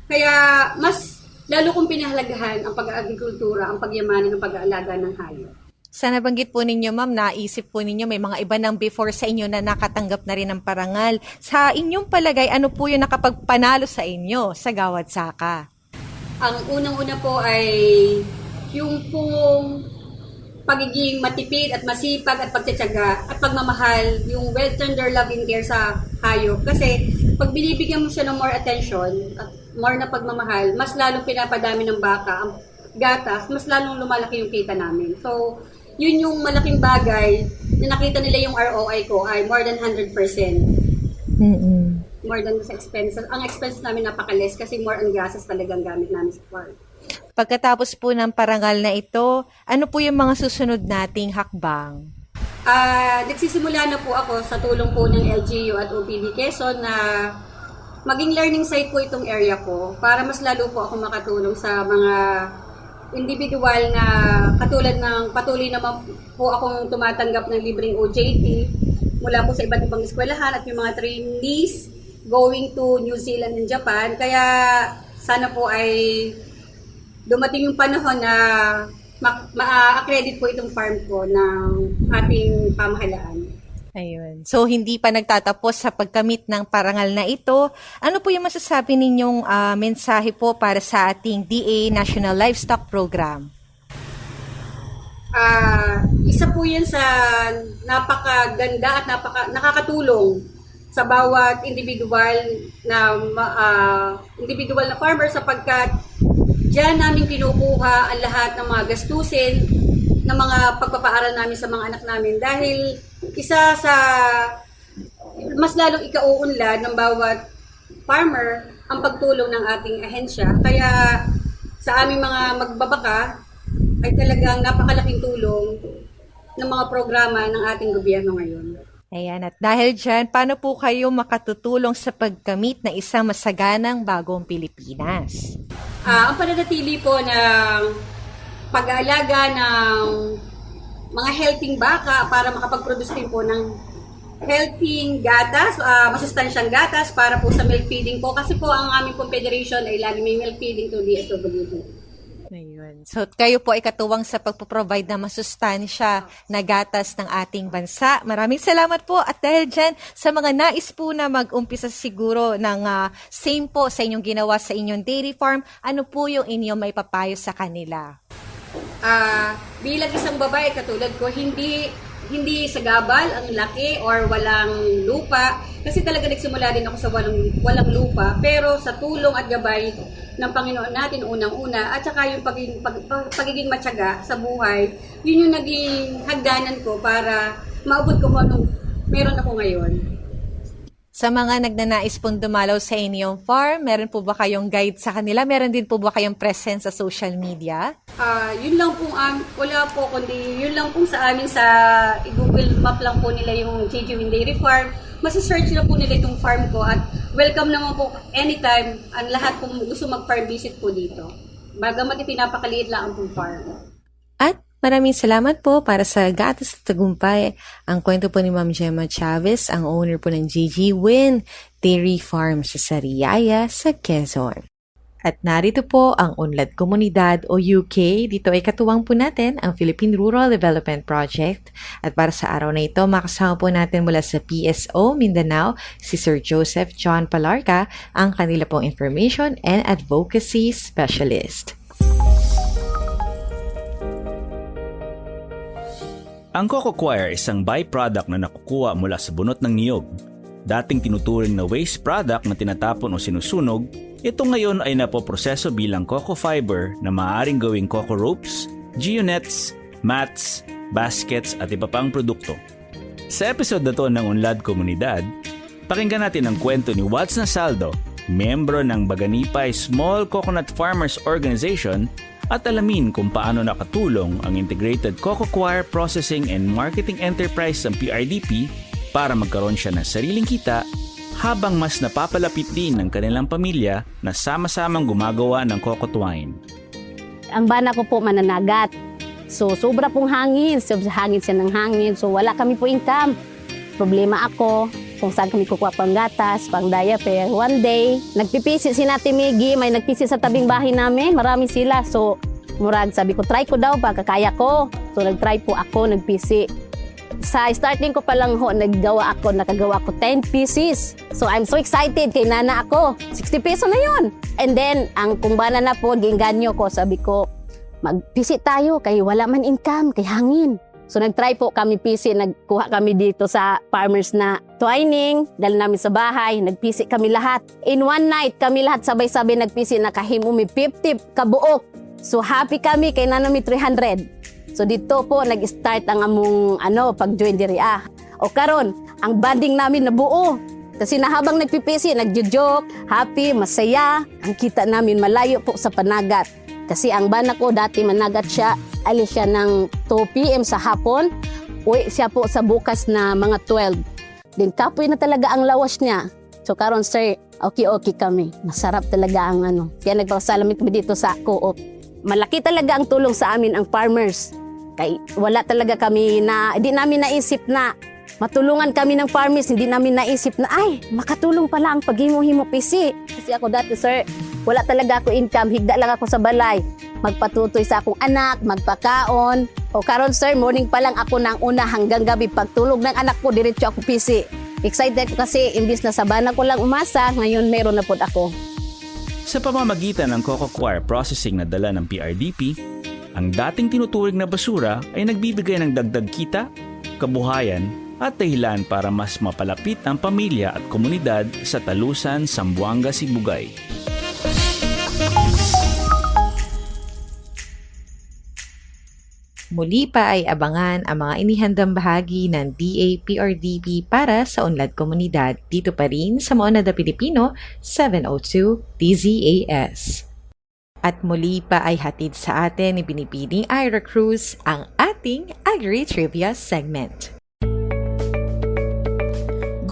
Kaya mas lalo kong pinahalagahan ang pag-agrikultura, ang pagyamanan ng pag-aalaga ng hayop. Sa nabanggit po ninyo ma'am, naisip po ninyo may mga iba nang before sa inyo na nakatanggap na rin ng parangal. Sa inyong palagay, ano po yung nakapagpanalo sa inyo sa Gawad Saka? Ang unang-una po ay yung pong pagiging matipid at masipag at pagtsatsaga at pagmamahal, yung well-tender love and care sa hayop. Kasi pag binibigyan mo siya ng more attention at more na pagmamahal, mas lalong pinapadami ng baka ang gatas, mas lalong lumalaki yung kita namin. So, yun yung malaking bagay na nakita nila yung ROI ko ay more than 100%. More than sa expenses. Ang expenses namin napaka-less kasi more on gases talagang gamit namin sa farm. Pagkatapos po ng parangal na ito, ano po yung mga susunod nating hakbang? Nagsisimula na po ako sa tulong po ng LGU at OPD Quezon na maging learning site po itong area ko para mas lalo po ako makatulong sa mga individual na katulad ng patuloy naman po akong tumatanggap ng libreng OJT mula po sa iba't ibang eskwelahan at yung mga trainees going to New Zealand and Japan. Kaya sana po ay dumating yung panahon na ma-accredit po itong farm ko ng ating pamahalaan. Ayun. So, hindi pa nagtatapos sa pagkamit ng parangal na ito. Ano po yung masasabi ninyong mensahe po para sa ating DA National Livestock Program? Isa po yan sa napakaganda at nakakatulong sa bawat individual na farmer sapagkat diyan namin kinukuha ang lahat ng mga gastusin ng mga pagpapaaral namin sa mga anak namin dahil isa sa mas lalong ikauunlad ng bawat farmer ang pagtulong ng ating ahensya. Kaya sa aming mga magbabaka ay talagang napakalaking tulong ng mga programa ng ating gobyerno ngayon. Ayan, at dahil dyan, paano po kayo makatutulong sa pagkamit na isang masaganang bagong Pilipinas? Ang pananatili po ng pag-aalaga ng mga healthy baka para makapag-produce din po ng healthy gatas, masustansyang gatas para po sa milk feeding po. Kasi po ang aming po federation ay lagi may milk feeding to DSWD. Ayun. So, kayo po ay katuwang sa pagpo-provide na masustansya na gatas ng ating bansa. Maraming salamat po. At dahil dyan, sa mga nais po na mag-umpisa siguro ng same po sa inyong ginawa sa inyong dairy farm, ano po yung inyong may papayo sa kanila? Bilang isang babae katulad ko, hindi sagabal ang laki or walang lupa. Kasi talaga nagsimula din ako sa walang lupa. Pero sa tulong at gabay ng Panginoon natin unang-una at saka yung pagiging matyaga sa buhay, yun yung naging hagdanan ko para maabot ko kung anong meron ako ngayon. Sa mga nagnanais pong dumalaw sa inyong farm, meron po ba kayong guide sa kanila? Meron din po ba kayong presence sa social media? Yun lang pong, wala po, kundi yun lang pong sa amin sa Google Map lang po nila yung JJ Dairy Farm. Masisearch na po nila itong farm ko at welcome naman po anytime ang lahat kung gusto mag-farm visit po dito. Bagamat ipinapakaliit lang ang farm. At maraming salamat po para sa Gatas at Tagumpay. Ang kwento po ni Ma'am Gemma Chavez, ang owner po ng GG Win Dairy Farm sa Sariaya sa Quezon. At narito po ang Unlad Komunidad o UK. Dito ay katuwang po natin ang Philippine Rural Development Project. At para sa araw na ito, makasama po natin mula sa PSO Mindanao si Sir Joseph John Palarca, ang kanila pong Information and Advocacy Specialist. Ang coco coir ay isang byproduct na nakukuha mula sa bunot ng niyog. Dating tinuturing na waste product na tinatapon o sinusunog, ito ngayon ay napoproseso bilang coco fiber na maaaring gawing coco ropes, geonets, mats, baskets at iba pang produkto. Sa episode na to ng Unlad Komunidad, pakinggan natin ang kwento ni Watts Nasaldo, miyembro ng Baganipay Small Coconut Farmers Organization, at alamin kung paano nakatulong ang Integrated Coco Coir Processing and Marketing Enterprise ng PRDP para magkaroon siya ng sariling kita habang mas napapalapit din ng kanilang pamilya na sama-samang gumagawa ng coco twine. Ang bana ko po mananagat. So sobra pong hangin. Hangin siya ng hangin. So wala kami po income. Problema ako kung saan kami kukuha pang gatas, pang diaper. One day, nagpipisi si Nati Miggy. May nagpisi sa tabing bahay namin. Marami sila. So murag sabi ko, try ko daw baka kaya ko. So nag-try po ako, nagpisi. Sa starting ko pa lang ho, nakagawa ko 10 pieces. So I'm so excited, kay nana ako. 60 peso na yun. And then, ang kumbana na po, ginganyo ko, sabi ko, mag-pisi tayo, kay wala man income, kay hangin. So nag-try po kami pisi, nagkuha kami dito sa farmers na twining, dahil namin sa bahay, nagpisi kami lahat. In one night, kami lahat sabay-sabay nagpisi, nakahimumi 50 kabuok. So happy kami, kay nana mi 300. So dito po nag-start ang among pag-join diri O karon, ang banding namin nabuo. Kasi na habang nagpipisi, nagjo-joke, happy, masaya, ang kita namin malayo po sa panagat. Kasi ang bana ko dati managat siya, alis siya ng 2 p.m. sa hapon, uwi siya po sa bukas na mga 12. Din kapoy na talaga ang lawas niya. So karon sir, okay kami. Masarap talaga ang Kaya nagpasalamat kami dito sa co-op. Malaki talaga ang tulong sa amin ang farmers. Kaya wala talaga kami hindi namin naisip na matulungan kami ng farmers, hindi namin naisip na, makatulong pala ang paghimo-himo PC. Kasi ako dati, sir, wala talaga ako income, higda lang ako sa balay. Magpatutoy sa akong anak, magpakaon. O karon sir, morning pa lang ako nang una hanggang gabi. Pagtulog ng anak ko, diretso ako PC. Excited ko kasi, imbis na sa bana ko lang umasa, ngayon meron na po ako. Sa pamamagitan ng Coco Coir processing na dala ng PRDP, ang dating tinuturing na basura ay nagbibigay ng dagdag kita, kabuhayan, at dahilan para mas mapalapit ang pamilya at komunidad sa Talusan, Zamboanga, Sibugay. Muli pa ay abangan ang mga inihandang bahagi ng DA-PRDP para sa unlad komunidad dito pa rin sa Maunada Pilipino 702 DZAS. At muli pa ay hatid sa atin ni Binibining Ira Cruz ang ating Agri-Trivia segment.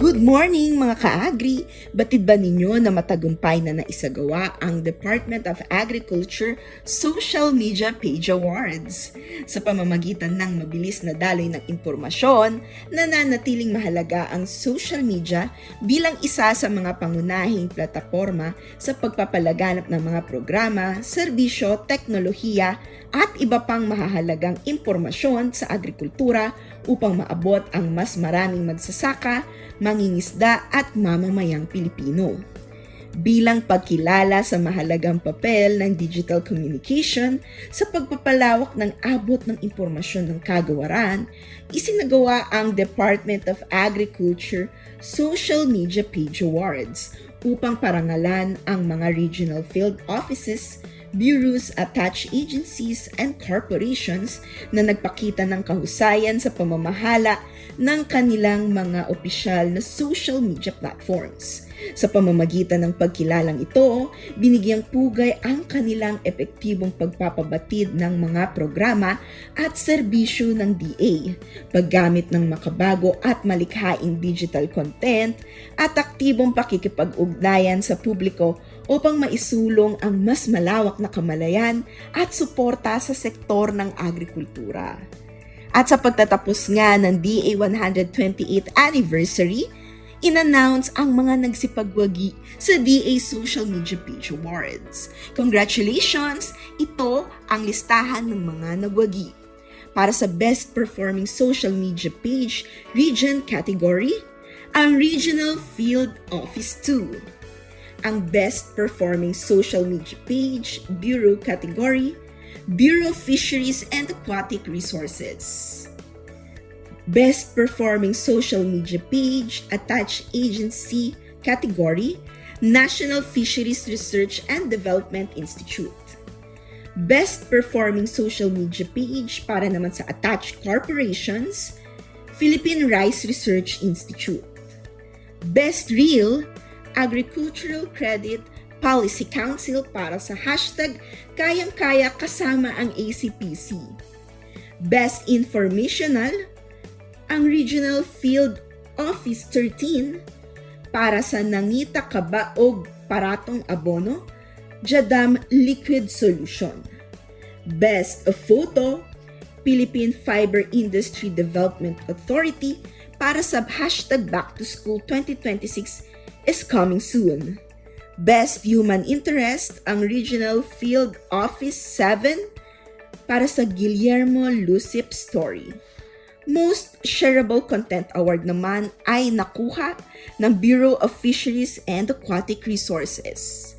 Good morning mga ka-agri! Batid ba ninyo na matagumpay na naisagawa ang Department of Agriculture Social Media Page Awards? Sa pamamagitan ng mabilis na daloy ng impormasyon, nananatiling mahalaga ang social media bilang isa sa mga pangunahing plataporma sa pagpapalaganap ng mga programa, serbisyo, teknolohiya at iba pang mahahalagang impormasyon sa agrikultura upang maabot ang mas maraming magsasaka, mangingisda at mamamayang Pilipino. Bilang pagkilala sa mahalagang papel ng digital communication sa pagpapalawak ng abot ng impormasyon ng kagawaran, isinagawa ang Department of Agriculture Social Media Page Awards upang parangalan ang mga regional field offices, bureaus, attached agencies, and corporations na nagpakita ng kahusayan sa pamamahala ng kanilang mga opisyal na social media platforms. Sa pamamagitan ng pagkilalang ito, binigyang pugay ang kanilang epektibong pagpapabatid ng mga programa at serbisyo ng DA, paggamit ng makabago at malikhaing digital content at aktibong pakikipag-ugnayan sa publiko upang maisulong ang mas malawak na kamalayan at suporta sa sektor ng agrikultura. At sa pagtatapos nga ng DA 128th anniversary, in-announce ang mga nagsipagwagi sa DA Social Media Page Awards. Congratulations! Ito ang listahan ng mga nagwagi. Para sa Best Performing Social Media Page Region category, ang Regional Field Office 2. Ang Best Performing Social Media Page Bureau category, Bureau of Fisheries and Aquatic Resources. Best Performing Social Media Page Attached Agency category, National Fisheries Research and Development Institute. Best Performing Social Media Page para naman sa Attached Corporations, Philippine Rice Research Institute. Best Real Agricultural Credit Policy Council para sa hashtag Kayang-Kaya kasama ang ACPC. Best Informational, ang Regional Field Office 13 para sa Nangita Kabaog Paratong Abono, Jadam Liquid Solution. Best of Photo, Philippine Fiber Industry Development Authority para sa hashtag Back to School 2026 is coming soon. Best Human Interest, ang Regional Field Office 7 para sa Guillermo Lucip Story. Most Shareable Content Award naman ay nakuha ng Bureau of Fisheries and Aquatic Resources.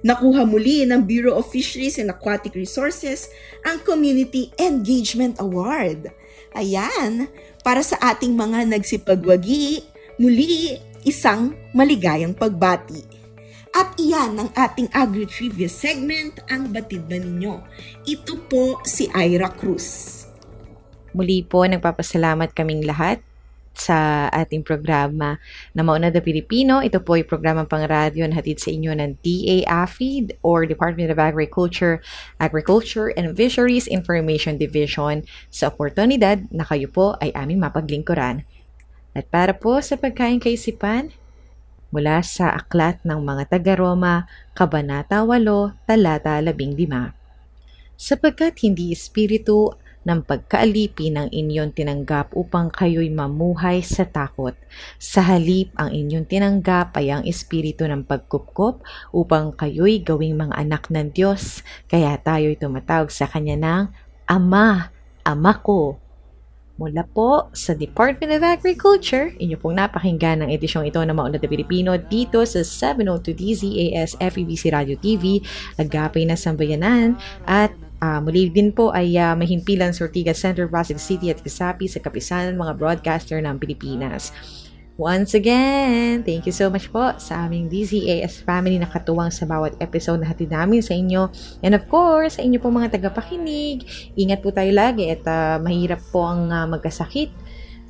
Nakuha muli ng Bureau of Fisheries and Aquatic Resources ang Community Engagement Award. Ayan, para sa ating mga nagsipagwagi, muli isang maligayang pagbati. At iyan ang ating Agri-Trivia segment, ang batid ba ninyo? Ito po si Ira Cruz. Muli po, nagpapasalamat kaming lahat sa ating programa na Maunlad na Pilipino. Ito po ay programang pang-radyo na hatid sa inyo ng DA-AFID or Department of Agriculture and Fisheries Information Division sa oportunidad na kayo po ay aming mapaglingkuran. At para po sa pagkain kaisipan, mula sa Aklat ng mga Taga-Roma, Kabanata 8, Talata 15. Sapagkat hindi espiritu ng pagkaalipin ang inyong tinanggap upang kayo'y mamuhay sa takot. Sa halip, ang inyong tinanggap ay ang espiritu ng pagkupkop upang kayo'y gawing mga anak ng Diyos. Kaya tayo'y tumatawag sa Kanya ng Ama, Ama ko. Mula po sa Department of Agriculture, inyo pong napakinggan ng edisyong ito ng Maunlad na Pilipino dito sa 702 DZAS FEBC Radio TV, Agapay na Sambayanan, at muli din po ay mahimpilan sa Ortigas Center, Pasig City at Kisapi sa kapisanan mga broadcaster ng Pilipinas. Once again, thank you so much po sa aming DZAS family na katuwang sa bawat episode na hatid namin sa inyo. And of course, sa inyo po mga tagapakinig, ingat po tayo lagi at mahirap po ang magkasakit.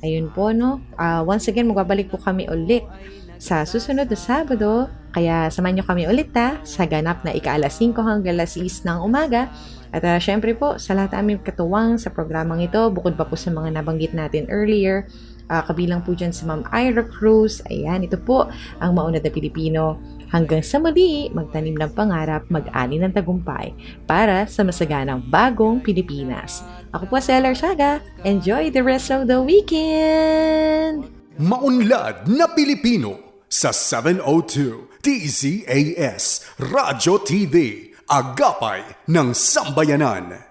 Ayun po, no? Once again, magbabalik po kami ulit sa susunod na Sabado. Kaya samahan nyo kami ulit sa ganap na ika-5 hanggang 6 ng umaga. At syempre po, sa lahat aming katuwang sa programang ito, bukod pa po sa mga nabanggit natin earlier, kabilang po dyan si Ma'am Ira Cruz. Ayan, ito po ang Maunlad na Pilipino. Hanggang sa muli, magtanim ng pangarap, mag-ani ng tagumpay para sa masaganang bagong Pilipinas. Ako po si Ella Arsiaga. Enjoy the rest of the weekend! Maunlad na Pilipino sa 702 DZAS Radyo TV, Agapay ng Sambayanan.